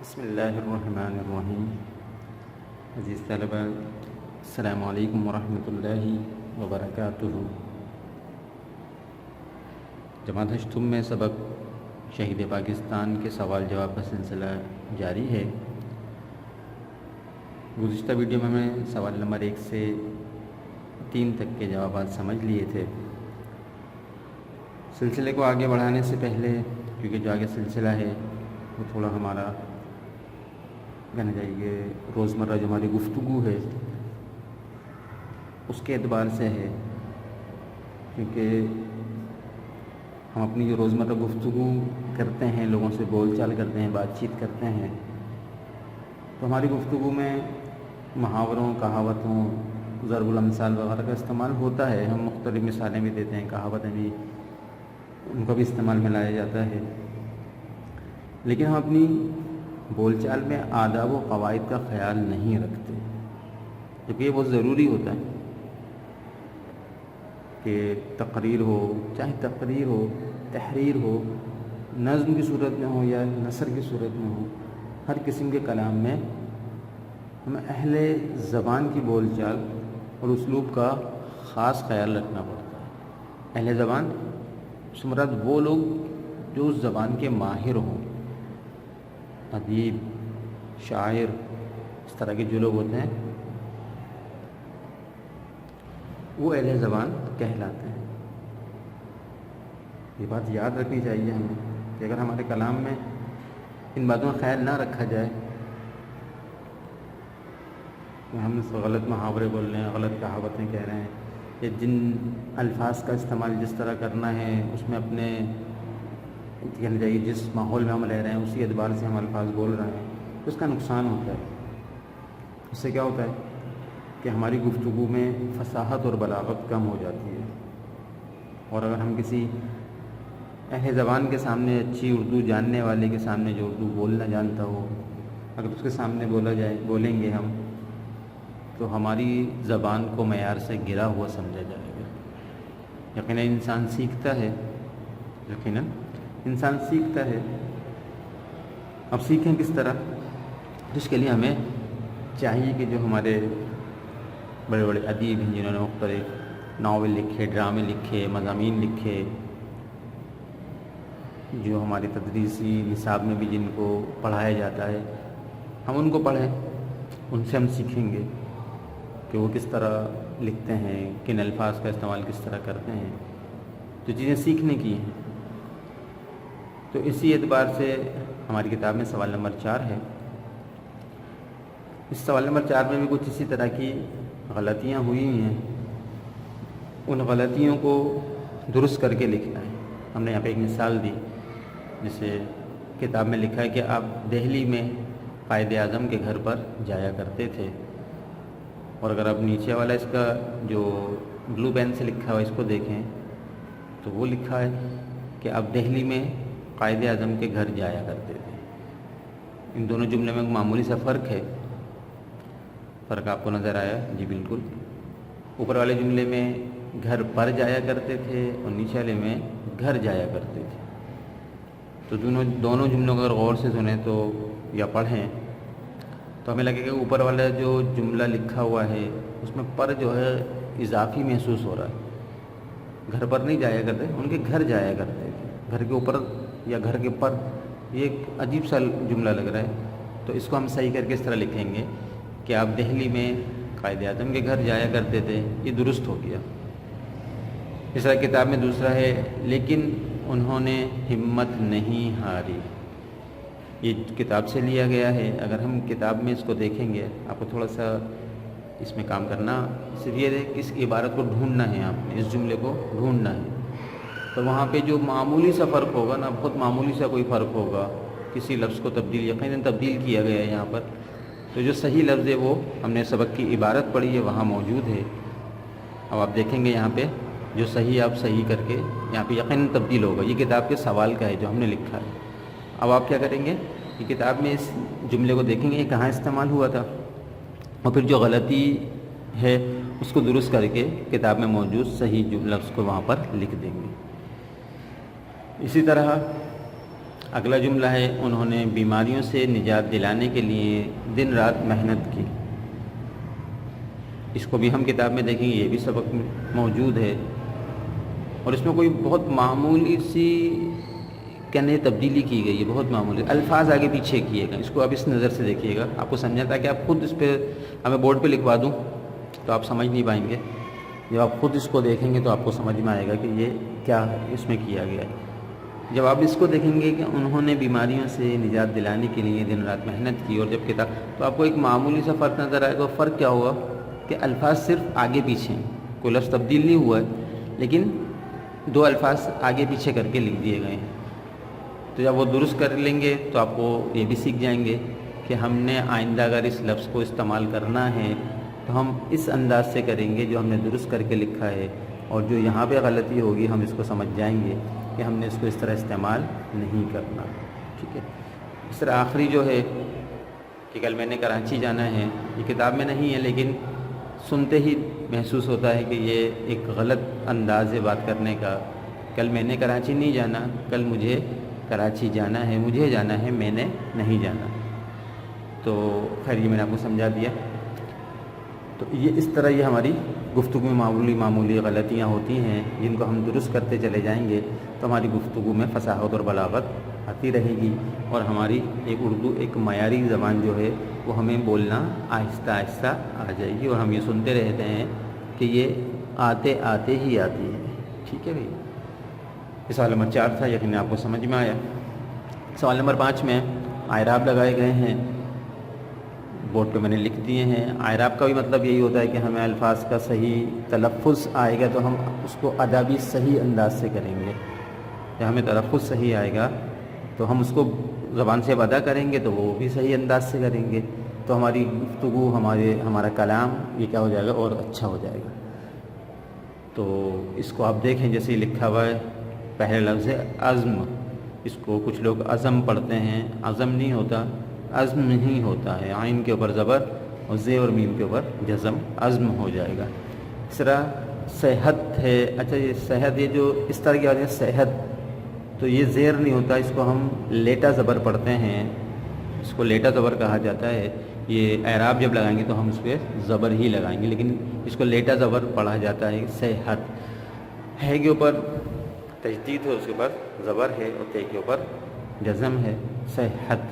بسم اللہ الرحمن الرحیم۔ عزیز طلبہ، السلام علیکم ورحمۃ اللہ وبرکاتہ۔ جماعت ہشتم میں سبق شہید پاکستان کے سوال جواب کا سلسلہ جاری ہے۔ گزشتہ ویڈیو میں ہمیں سوال نمبر 1 سے 3 تک کے جوابات سمجھ لیے تھے۔ سلسلے کو آگے بڑھانے سے پہلے، کیونکہ جو آگے سلسلہ ہے وہ تھوڑا ہمارا کہنا چاہیے روزمرہ جو ہماری گفتگو ہے اس کے اعتبار سے ہے، کیونکہ ہم اپنی جو روزمرہ گفتگو کرتے ہیں، لوگوں سے بول چال کرتے ہیں، بات چیت کرتے ہیں، تو ہماری گفتگو میں محاوروں، کہاوتوں، ضرب الامثال وغیرہ کا استعمال ہوتا ہے۔ ہم مختلف مثالیں بھی دیتے ہیں، کہاوتیں بھی ان کو بھی استعمال میں لایا جاتا ہے، لیکن ہم اپنی بول چال میں آداب و قواعد کا خیال نہیں رکھتے، جبکہ یہ بہت ضروری ہوتا ہے کہ تقریر ہو، چاہے تقریر ہو، تحریر ہو، نظم کی صورت میں ہو یا نثر کی صورت میں ہو، ہر قسم کے کلام میں ہمیں اہل زبان کی بول چال اور اسلوب کا خاص خیال رکھنا پڑتا ہے۔ اہل زبان سے مراد وہ لوگ جو اس زبان کے ماہر ہوں، ادیب، شاعر، اس طرح کے جو لوگ ہوتے ہیں وہ اہل زبان کہلاتے ہیں۔ یہ بات یاد رکھنی چاہیے ہمیں کہ اگر ہمارے کلام میں ان باتوں کا خیال نہ رکھا جائے کہ ہم غلط محاورے بول رہے ہیں، غلط کہاوتیں کہہ رہے ہیں، یا جن الفاظ کا استعمال جس طرح کرنا ہے اس میں اپنے کہنا چاہیے جس ماحول میں ہم رہ رہے ہیں اسی اعتبار سے ہم الفاظ بول رہے ہیں، تو اس کا نقصان ہوتا ہے۔ اس سے کیا ہوتا ہے کہ ہماری گفتگو میں فصاحت اور بلاغت کم ہو جاتی ہے، اور اگر ہم کسی اہل زبان کے سامنے، اچھی اردو جاننے والے کے سامنے جو اردو بولنا جانتا ہو، اگر اس کے سامنے بولیں گے ہم، تو ہماری زبان کو معیار سے گرا ہوا سمجھا جائے گا۔ یقیناً انسان سیکھتا ہے، اب سیکھیں کس طرح؟ جس کے لیے ہمیں چاہیے کہ جو ہمارے بڑے بڑے ادیب ہیں جنہوں نے مختلف ناول لکھے، ڈرامے لکھے، مضامین لکھے، جو ہماری تدریسی نصاب میں بھی جن کو پڑھایا جاتا ہے، ہم ان کو پڑھیں، ان سے ہم سیکھیں گے کہ وہ کس طرح لکھتے ہیں، کن الفاظ کا استعمال کس طرح کرتے ہیں، جو چیزیں سیکھنے کی ہیں۔ تو اسی اعتبار سے ہماری کتاب میں سوال نمبر 4 ہے۔ اس سوال نمبر 4 میں بھی کچھ اسی طرح کی غلطیاں ہوئی ہیں، ان غلطیوں کو درست کر کے لکھنا ہے۔ ہم نے یہاں پہ ایک مثال دی، جسے کتاب میں لکھا ہے کہ آپ دہلی میں قائد اعظم کے گھر پر جایا کرتے تھے، اور اگر آپ نیچے والا اس کا جو بلو پین سے لکھا ہوا اس کو دیکھیں تو وہ لکھا ہے کہ آپ دہلی میں قائد اعظم کے گھر جایا کرتے تھے۔ ان دونوں جملے میں معمولی سا فرق ہے، فرق آپ کو نظر آیا؟ جی بالکل۔ اوپر والے جملے میں گھر پر جایا کرتے تھے اور نیچے والے میں گھر جایا کرتے تھے۔ تو دونوں جملوں کو اگر غور سے سنیں تو یا پڑھیں تو ہمیں لگے کہ اوپر والا جو جملہ لکھا ہوا ہے اس میں پر جو ہے اضافی محسوس ہو رہا ہے۔ گھر پر نہیں جایا کرتے، ان کے گھر جایا کرتے تھے۔ گھر کے اوپر یا گھر کے پر، یہ ایک عجیب سا جملہ لگ رہا ہے، تو اس کو ہم صحیح کر کے اس طرح لکھیں گے کہ آپ دہلی میں قائد اعظم کے گھر جایا کرتے تھے۔ یہ درست ہو گیا۔ اس طرح کتاب میں دوسرا ہے، لیکن انہوں نے ہمت نہیں ہاری۔ یہ کتاب سے لیا گیا ہے۔ اگر ہم کتاب میں اس کو دیکھیں گے، آپ کو تھوڑا سا اس میں کام کرنا، صرف یہ ہے کہ اس عبارت کو ڈھونڈنا ہے، آپ نے اس جملے کو ڈھونڈنا ہے، تو وہاں پہ جو معمولی سا فرق ہوگا نا، بہت معمولی سا کوئی فرق ہوگا، کسی لفظ کو یقیناً تبدیل کیا گیا ہے یہاں پر، تو جو صحیح لفظ ہے وہ ہم نے سبق کی عبارت پڑھی ہے وہاں موجود ہے۔ اب آپ دیکھیں گے یہاں پہ جو صحیح آپ صحیح کر کے یہاں پہ یقیناً تبدیل ہوگا۔ یہ کتاب کے سوال کا ہے جو ہم نے لکھا ہے۔ اب آپ کیا کریں گے، یہ کتاب میں اس جملے کو دیکھیں گے یہ کہاں استعمال ہوا تھا، اور پھر جو غلطی ہے اس کو درست کر کے کتاب میں موجود صحیح لفظ کو وہاں پر لکھ دیں گے۔ اسی طرح اگلا جملہ ہے انہوں نے بیماریوں سے نجات دلانے کے لیے دن رات محنت کی. اس کو بھی ہم کتاب میں دیکھیں گے، یہ بھی سبق موجود ہے، اور اس میں کوئی بہت معمولی سی کہنے تبدیلی کی گئی ہے، بہت معمولی الفاظ آگے پیچھے کیے گئے. اس کو آپ اس نظر سے دیکھیے گا، آپ کو سمجھنا تھا کہ آپ خود اس پہ ہمیں بورڈ پہ لکھوا دوں تو آپ سمجھ نہیں پائیں گے. جب آپ خود اس کو دیکھیں گے تو آپ کو سمجھ میں آئے گا کہ یہ کیا اس میں کیا گیا ہے. جب آپ اس کو دیکھیں گے کہ انہوں نے بیماریوں سے نجات دلانے کے لیے دن رات محنت کی، اور جب کتاب، تو آپ کو ایک معمولی سا فرق نظر آئے گا. فرق کیا ہوا کہ الفاظ صرف آگے پیچھے ہیں، کوئی لفظ تبدیل نہیں ہوا ہے، لیکن دو الفاظ آگے پیچھے کر کے لکھ دیے گئے ہیں. تو جب وہ درست کر لیں گے تو آپ کو یہ بھی سیکھ جائیں گے کہ ہم نے آئندہ اگر اس لفظ کو استعمال کرنا ہے تو ہم اس انداز سے کریں گے جو ہم نے درست کر کے لکھا ہے، اور جو یہاں پہ غلطی ہوگی ہم اس کو سمجھ جائیں گے کہ ہم نے اس کو اس طرح استعمال نہیں کرنا. ٹھیک ہے. اس طرح آخری جو ہے کہ کل میں نے کراچی جانا ہے، یہ کتاب میں نہیں ہے لیکن سنتے ہی محسوس ہوتا ہے کہ یہ ایک غلط انداز ہے بات کرنے کا. کل میں نے کراچی نہیں جانا، کل مجھے کراچی جانا ہے، مجھے جانا ہے، میں نے نہیں جانا. تو خیر یہ میں نے آپ کو سمجھا دیا. تو یہ اس طرح یہ ہماری گفتگو میں معمولی غلطیاں ہوتی ہیں، جن کو ہم درست کرتے چلے جائیں گے تو ہماری گفتگو میں فصاحت اور بلاغت آتی رہے گی، اور ہماری ایک اردو ایک معیاری زبان جو ہے وہ ہمیں بولنا آہستہ آہستہ آ جائے گی، اور ہم یہ سنتے رہتے ہیں کہ یہ آتے آتے ہی آتی ہے. ٹھیک ہے بھائی. یہ سوال نمبر 4 تھا، یقین آپ کو سمجھ میں آیا. سوال نمبر 5 میں اعراب لگائے گئے ہیں، بورڈ پہ میں نے لکھ دیے ہیں. اعراب کا بھی مطلب یہی ہوتا ہے کہ ہمیں الفاظ کا صحیح تلفظ آئے گا تو ہم اس کو ادبی صحیح انداز سے کریں گے. جب ہمیں تلفظ صحیح آئے گا تو ہم اس کو زبان سے ادا کریں گے تو وہ بھی صحیح انداز سے کریں گے، تو ہماری گفتگو ہمارا کلام یہ کیا ہو جائے گا اور اچھا ہو جائے گا. تو اس کو آپ دیکھیں جیسے ہی لکھا ہوا ہے، پہلے لفظ ہے عزم. اس کو کچھ لوگ عزم پڑھتے ہیں، عزم نہیں ہوتا، عزم نہیں ہوتا ہے. عین کے اوپر زبر اور زے اور میم کے اوپر جزم، عزم ہو جائے گا. اس طرح صحت ہے. اچھا یہ صحت، یہ جو اس طرح کی آواز ہے صحت، تو یہ زیر نہیں ہوتا، اس کو ہم لیٹا زبر پڑھتے ہیں، اس کو لیٹا زبر کہا جاتا ہے. یہ اعراب جب لگائیں گے تو ہم اس پہ زبر ہی لگائیں گے، لیکن اس کو لیٹا زبر پڑھا جاتا ہے. صحت ہے کے اوپر تجدید ہے، اس کے اوپر زبر ہے، اور تے کے اوپر جزم ہے. صحت.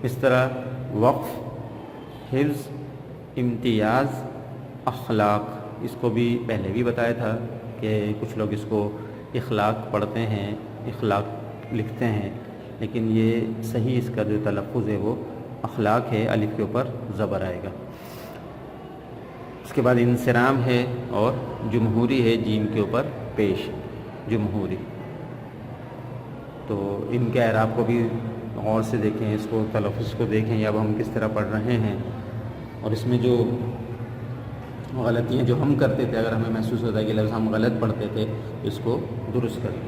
اس طرح وقف، حفظ، امتیاز، اخلاق، اس کو بھی پہلے بھی بتایا تھا کہ کچھ لوگ اس کو اخلاق پڑھتے ہیں، اخلاق لکھتے ہیں، لیکن یہ صحیح اس کا جو تلفظ ہے وہ اخلاق ہے، الف کے اوپر زبر آئے گا. اس کے بعد انصرام ہے اور جمہوری ہے، جیم کے اوپر پیش، جمہوری. تو ان کے اعراب کو بھی غور سے دیکھیں، اس کو تلفظ کو دیکھیں، یا اب ہم کس طرح پڑھ رہے ہیں، اور اس میں جو غلطیاں جو ہم کرتے تھے، اگر ہمیں محسوس ہوتا ہے کہ لفظ ہم غلط پڑھتے تھے اس کو درست کریں.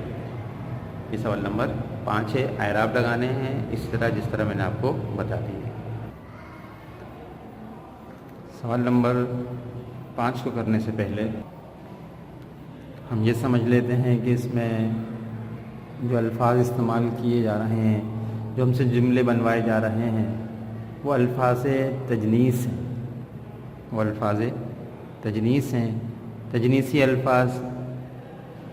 یہ سوال نمبر 5 ہے. اعراب لگانے ہیں اس طرح جس طرح میں نے آپ کو بتا دی ہے. سوال نمبر 5 کو کرنے سے پہلے ہم یہ سمجھ لیتے ہیں کہ اس میں جو الفاظ استعمال کیے جا رہے ہیں، جو ہم سے جملے بنوائے جا رہے ہیں، وہ الفاظ تجنیس ہیں. وہ الفاظ تجنیس ہیں. تجنیسی الفاظ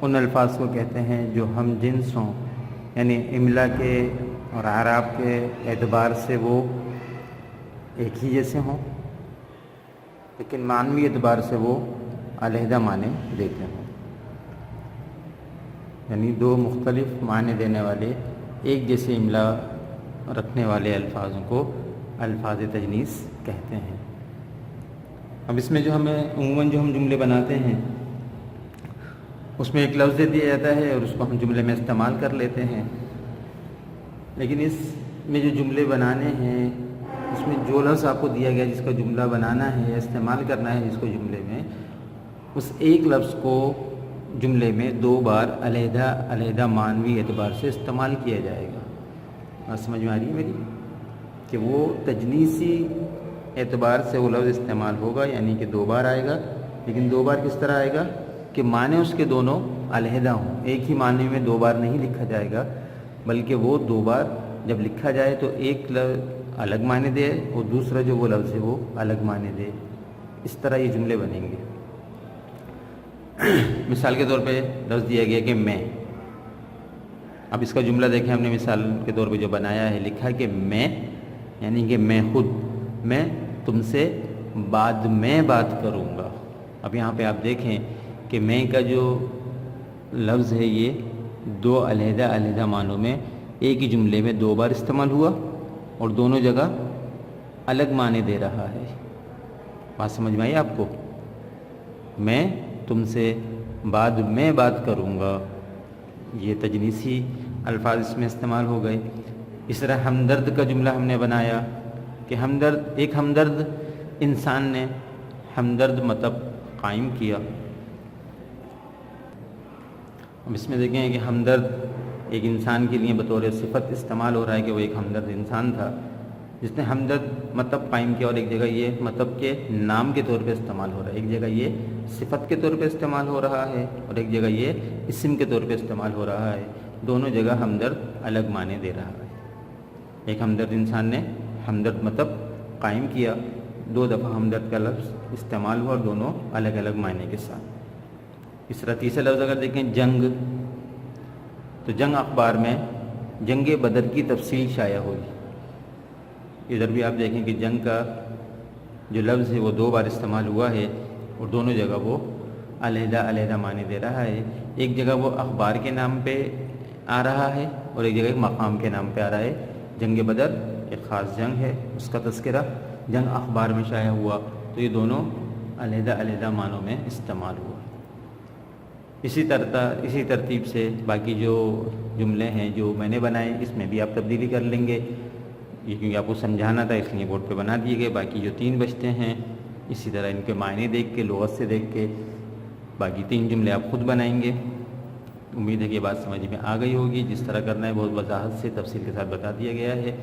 ان الفاظ کو کہتے ہیں جو ہم جنس ہوں، یعنی املا کے اور اعراب کے اعتبار سے وہ ایک ہی جیسے ہوں، لیکن معنوی اعتبار سے وہ علیحدہ معنی دیتے ہیں. یعنی دو مختلف معنی دینے والے ایک جیسے املا رکھنے والے الفاظوں کو الفاظ تجنیس کہتے ہیں. اب اس میں جو ہمیں عموماً جو ہم جملے بناتے ہیں اس میں ایک لفظ دے دیا جاتا ہے اور اس کو ہم جملے میں استعمال کر لیتے ہیں، لیکن اس میں جو جملے بنانے ہیں اس میں جو لفظ آپ کو دیا گیا جس کا جملہ بنانا ہے یا استعمال کرنا ہے جس کو جملے میں، اس ایک لفظ کو جملے میں 2 بار علیحدہ معنوی اعتبار سے استعمال کیا جائے گا. بات سمجھ میں آ رہی ہے میری؟ کہ وہ تجنیسی اعتبار سے وہ لفظ استعمال ہوگا، یعنی کہ 2 بار آئے گا، لیکن 2 بار کس طرح آئے گا کہ معنی اس کے دونوں علیحدہ ہوں. ایک ہی معنی میں 2 بار نہیں لکھا جائے گا، بلکہ وہ دو بار جب لکھا جائے تو ایک لفظ الگ معنی دے اور دوسرا جو وہ لفظ ہے وہ الگ معنی دے. اس طرح یہ جملے بنیں گے. مثال کے طور پہ لفظ دیا گیا کہ میں. اب اس کا جملہ دیکھیں ہم نے مثال کے طور پہ جو بنایا ہے, لکھا ہے کہ میں یعنی کہ میں خود, میں تم سے بعد میں بات کروں گا. اب یہاں پہ آپ دیکھیں کہ میں کا جو لفظ ہے یہ دو علیحدہ علیحدہ معنوں میں ایک ہی جملے میں دو بار استعمال ہوا اور دونوں جگہ الگ معنی دے رہا ہے. بات سمجھ میں آئی آپ کو؟ میں تم سے بعد میں بات کروں گا, یہ تجنیسی الفاظ اس میں استعمال ہو گئے. اس طرح ہمدرد کا جملہ ہم نے بنایا کہ ایک ہمدرد انسان نے ہمدرد مطلب قائم کیا. اب اس میں دیکھیں کہ ہمدرد ایک انسان کے لیے بطور صفت استعمال ہو رہا ہے کہ وہ ایک ہمدرد انسان تھا جس نے ہمدرد مطلب قائم کیا, اور ایک جگہ یہ مطلب کے نام کے طور پہ استعمال ہو رہا ہے, ایک جگہ یہ صفت کے طور پہ استعمال ہو رہا ہے اور ایک جگہ یہ اسم کے طور پہ استعمال ہو رہا ہے. دونوں جگہ ہمدرد الگ معنی دے رہا ہے. ایک ہمدرد انسان نے ہمدرد مطلب قائم کیا, دو دفعہ ہمدرد کا لفظ استعمال ہوا اور دونوں الگ الگ معنی کے ساتھ. اس طرح تیسرا لفظ اگر دیکھیں جنگ, تو جنگ اخبار میں جنگ بدر کی تفصیل شائع ہوئی. ادھر بھی آپ دیکھیں کہ جنگ کا جو لفظ ہے وہ دو بار استعمال ہوا ہے اور دونوں جگہ وہ علیحدہ علیحدہ معنی دے رہا ہے. ایک جگہ وہ اخبار کے نام پہ آ رہا ہے اور ایک جگہ ایک مقام کے نام پہ آ رہا ہے. جنگ بدر ایک خاص جنگ ہے, اس کا تذکرہ جنگ اخبار میں شائع ہوا, تو یہ دونوں علیحدہ علیحدہ معنوں میں استعمال ہوا. اسی ترتیب سے باقی جو جملے ہیں جو میں نے بنائے اس میں بھی آپ تبدیلی کر لیں گے, یہ کیونکہ آپ کو سمجھانا تھا اس لیے بورڈ پہ بنا دیے گئے. باقی جو 3 بچتے ہیں اسی طرح ان کے معنی دیکھ کے, لغت سے دیکھ کے باقی 3 جملے آپ خود بنائیں گے. امید ہے کہ یہ بات سمجھ میں آ گئی ہوگی. جس طرح کرنا ہے بہت وضاحت سے تفصیل کے ساتھ بتا دیا گیا ہے.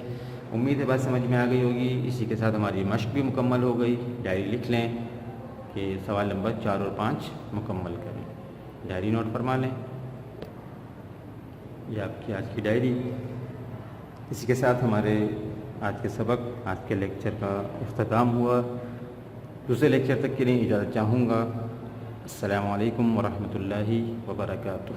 امید ہے بات سمجھ میں آ گئی ہوگی. اسی کے ساتھ ہماری مشق بھی مکمل ہو گئی. ڈائری لکھ لیں کہ سوال نمبر 4 اور 5 مکمل کریں. ڈائری نوٹ فرما لیں, یہ آپ کی آج کی ڈائری. اسی کے ساتھ ہمارے آج کے سبق, آج کے لیکچر کا اختتام ہوا. دوسرے لیکچر تک کے لیے اجازت چاہوں گا. السلام علیکم ورحمۃ اللہ وبرکاتہ.